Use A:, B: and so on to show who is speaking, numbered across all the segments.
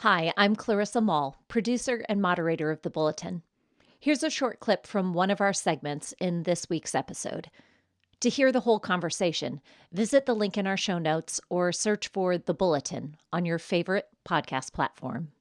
A: Hi, I'm Clarissa Moll, producer and moderator of the Bulletin. Here's a short clip from one of our segments in this week's episode. To hear the whole conversation, visit the link in our show notes or search for The Bulletin on your favorite podcast platform.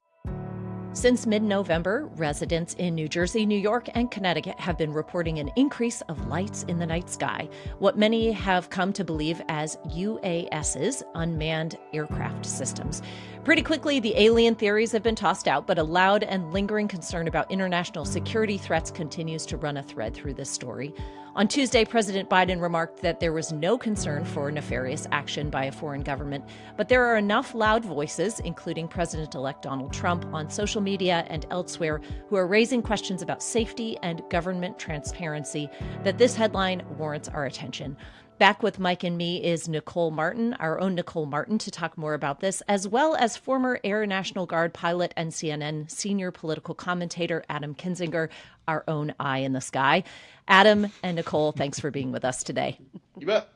A: Since mid-November, residents in New Jersey, New York, and Connecticut have been reporting an increase of lights in the night sky, what many have come to believe as UASs, unmanned aircraft systems. Pretty quickly, the alien theories have been tossed out, but a loud and lingering concern about international security threats continues to run a thread through this story. On Tuesday, President Biden remarked that there was no concern for nefarious action by a foreign government, but there are enough loud voices, including President-elect Donald Trump, on social media and elsewhere, who are raising questions about safety and government transparency, that this headline warrants our attention. Back with Mike and me is Nicole Martin, our own Nicole Martin, to talk more about this, as well as former Air National Guard pilot and CNN senior political commentator Adam Kinzinger, our own eye in the sky. Adam and Nicole, thanks for being with us today.
B: You bet.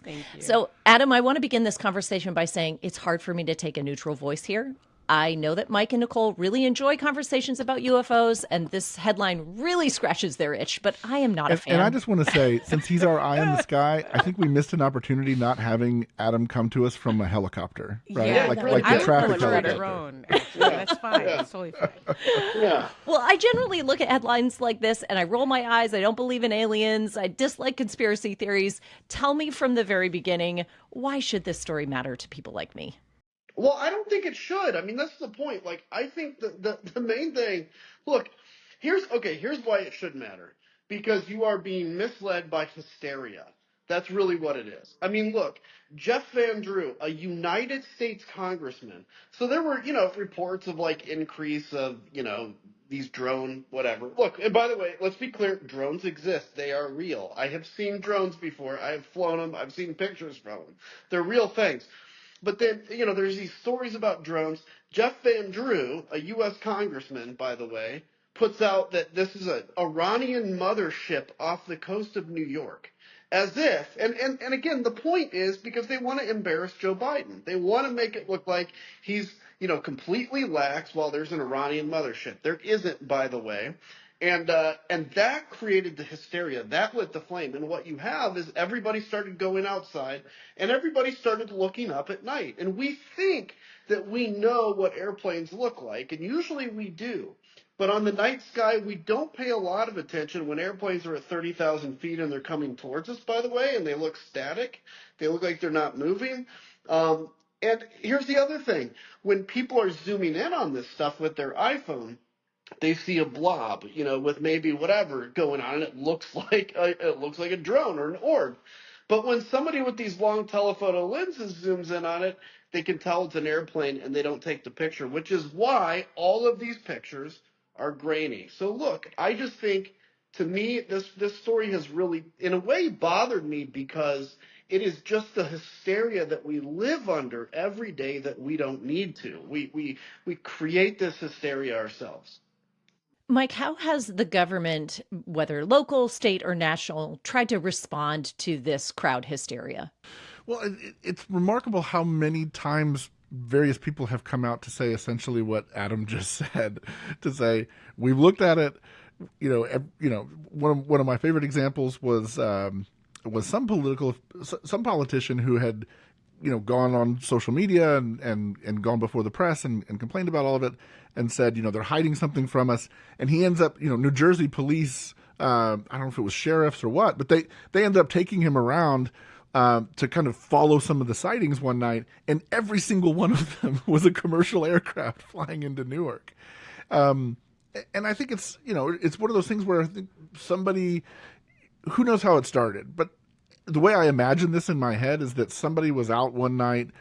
C: Thank you.
A: So, Adam, I want to begin this conversation by saying it's hard for me to take a neutral voice here. I know that Mike and Nicole really enjoy conversations about UFOs, and this headline really scratches their itch, but I am not a fan.
D: And I just want to say, since he's our eye in the sky, I think we missed an opportunity not having Adam come to us from a helicopter, right?
C: Yeah,
D: like
C: I
D: the traffic
C: would
D: helicopter.
C: a drone. Actually. That's fine. That's totally fine.
B: Yeah.
A: Well, I generally look at headlines like this and I roll my eyes. I don't believe in aliens. I dislike conspiracy theories. Tell me from the very beginning, why should this story matter to people like me?
B: Well, I don't think it should. I mean, that's the point. Like, I think the main thing, look, here's why it should matter. Because you are being misled by hysteria. That's really what it is. I mean, look, Jeff Van Drew, a United States congressman. So there were, reports of like increase of, these drone, whatever. Look, and by the way, let's be clear, drones exist. They are real. I have seen drones before. I have flown them. I've seen pictures from them. They're real things. But then, there's these stories about drones. Jeff Van Drew, a U.S. congressman, by the way, puts out that this is an Iranian mothership off the coast of New York. As if, and again, the point is because they want to embarrass Joe Biden. They want to make it look like he's, completely lax while there's an Iranian mothership. There isn't, by the way. And that created the hysteria. That lit the flame. And what you have is everybody started going outside and everybody started looking up at night. And we think that we know what airplanes look like, and usually we do. But on the night sky, we don't pay a lot of attention when airplanes are at 30,000 feet and they're coming towards us, by the way, and they look static. They look like they're not moving. And here's the other thing. When people are zooming in on this stuff with their iPhone, they see a blob, with maybe whatever going on, and it looks like a drone or an orb. But when somebody with these long telephoto lenses zooms in on it, they can tell it's an airplane, and they don't take the picture, which is why all of these pictures are grainy. So look, I just think, to me, this story has really, in a way, bothered me because it is just the hysteria that we live under every day that we don't need to. We create this hysteria ourselves.
A: Mike, how has the government, whether local, state, or national, tried to respond to this crowd hysteria?
D: Well, it's remarkable how many times various people have come out to say essentially what Adam just said, to say, we've looked at it. One of my favorite examples was some politician who had, gone on social media and gone before the press and complained about all of it and said, they're hiding something from us. And he ends up, New Jersey police, I don't know if it was sheriffs or what, but they ended up taking him around to kind of follow some of the sightings one night. And every single one of them was a commercial aircraft flying into Newark. And I think it's, it's one of those things where I think somebody, who knows how it started, but the way I imagine this in my head is that somebody was out one night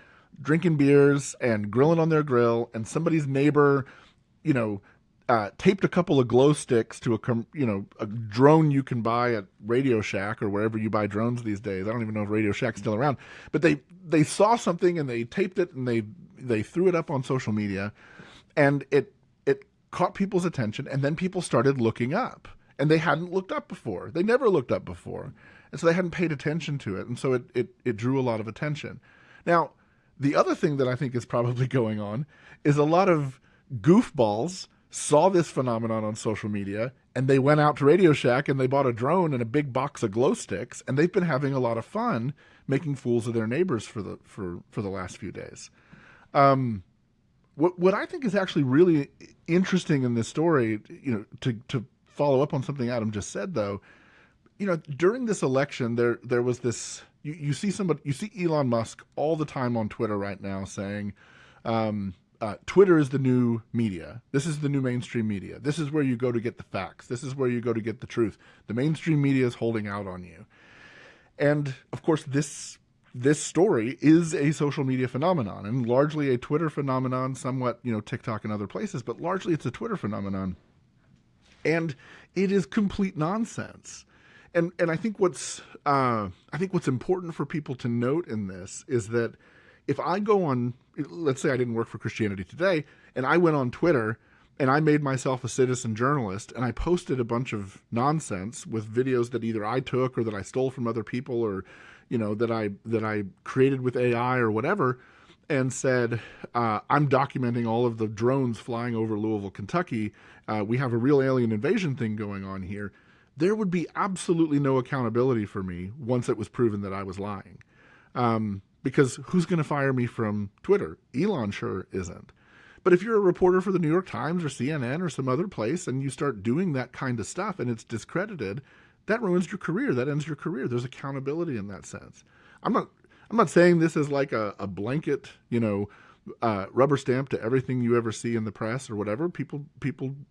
D: drinking beers and grilling on their grill, and somebody's neighbor, taped a couple of glow sticks to a drone you can buy at Radio Shack or wherever you buy drones these days. I don't even know if Radio Shack's still around, but they saw something and they taped it and they threw it up on social media, and it caught people's attention, and then people started looking up, and they hadn't looked up before. They never looked up before. And so they hadn't paid attention to it. And so it drew a lot of attention. Now, the other thing that I think is probably going on is a lot of goofballs saw this phenomenon on social media, and they went out to Radio Shack and they bought a drone and a big box of glow sticks, and they've been having a lot of fun making fools of their neighbors for the last few days. What I think is actually really interesting in this story, to follow up on something Adam just said, though, during this election, there was this. You see Elon Musk all the time on Twitter right now saying, Twitter is the new media. This is the new mainstream media. This is where you go to get the facts. This is where you go to get the truth. The mainstream media is holding out on you. And of course, this story is a social media phenomenon, and largely a Twitter phenomenon, somewhat, TikTok and other places, but largely it's a Twitter phenomenon. And it is complete nonsense. And I think what's important for people to note in this is that if I go on, let's say I didn't work for Christianity Today, and I went on Twitter and I made myself a citizen journalist and I posted a bunch of nonsense with videos that either I took or that I stole from other people, or that I created with AI or whatever, and said, I'm documenting all of the drones flying over Louisville, Kentucky. We have a real alien invasion thing going on here. There would be absolutely no accountability for me once it was proven that I was lying. Because who's going to fire me from Twitter? Elon sure isn't. But if you're a reporter for the New York Times or CNN or some other place and you start doing that kind of stuff and it's discredited, that ruins your career. That ends your career. There's accountability in that sense. I'm not saying this is like a blanket, rubber stamp to everything you ever see in the press or whatever. People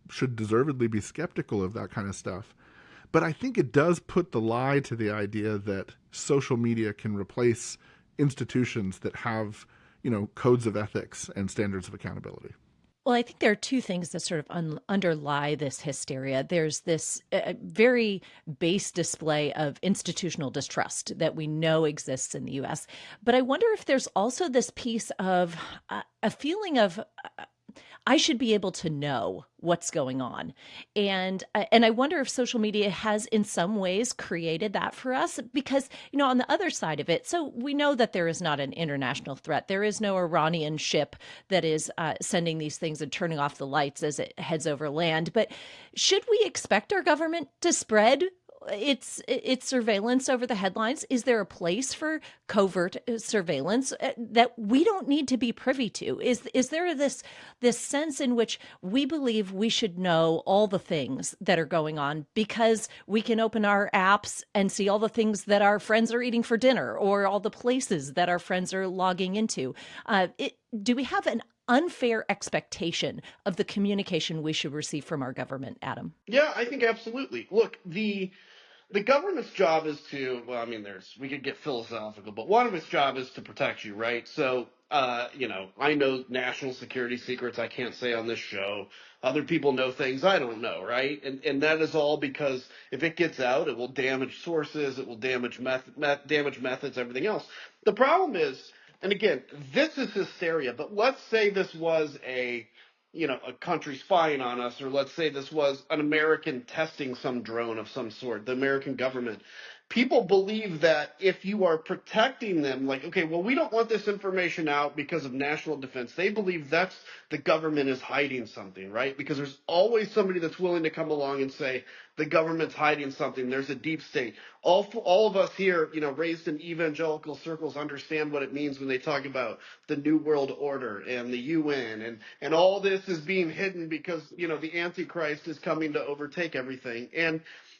D: should deservedly be skeptical of that kind of stuff. But I think it does put the lie to the idea that social media can replace institutions that have, codes of ethics and standards of accountability.
A: Well, I think there are two things that sort of underlie this hysteria. There's this very base display of institutional distrust that we know exists in the U.S. But I wonder if there's also this piece of a feeling of I should be able to know what's going on. And I wonder if social media has in some ways created that for us, because, on the other side of it, so we know that there is not an international threat. There is no Iranian ship that is sending these things and turning off the lights as it heads over land. But should we expect our government to spread its surveillance over the headlines? Is there a place for covert surveillance that we don't need to be privy to? Is there this sense in which we believe we should know all the things that are going on because we can open our apps and see all the things that our friends are eating for dinner or all the places that our friends are logging into? Do we have an unfair expectation of the communication we should receive from our government, Adam?
B: Yeah, I think absolutely. Look, the government's job is to, we could get philosophical, but one of its job is to protect you, right? So, I know national security secrets I can't say on this show. Other people know things I don't know, right? And that is all because if it gets out, it will damage sources, it will damage methods, everything else. The problem is, and again, this is hysteria, but let's say this was a country spying on us, or let's say this was an American testing some drone of some sort, the American government. People believe that if you are protecting them, like, okay, well, we don't want this information out because of national defense. They believe that's the government is hiding something, right? Because there's always somebody that's willing to come along and say the government's hiding something. There's a deep state. All of us here, raised in evangelical circles, understand what it means when they talk about the New World Order and the UN, and all this is being hidden because the Antichrist is coming to overtake everything.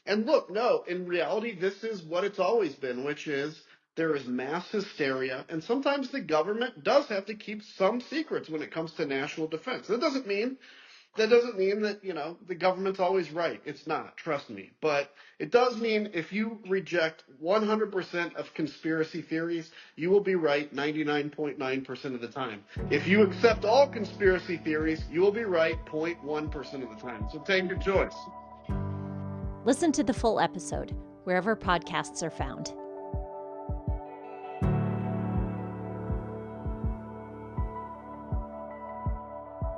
B: And look, no, in reality, this is what it's always been, which is there is mass hysteria, and sometimes the government does have to keep some secrets when it comes to national defense. That doesn't mean that the government's always right. It's not, trust me. But it does mean if you reject 100% of conspiracy theories, you will be right 99.9% of the time. If you accept all conspiracy theories, you will be right 0.1% of the time. So take your choice.
A: Listen to the full episode wherever podcasts are found.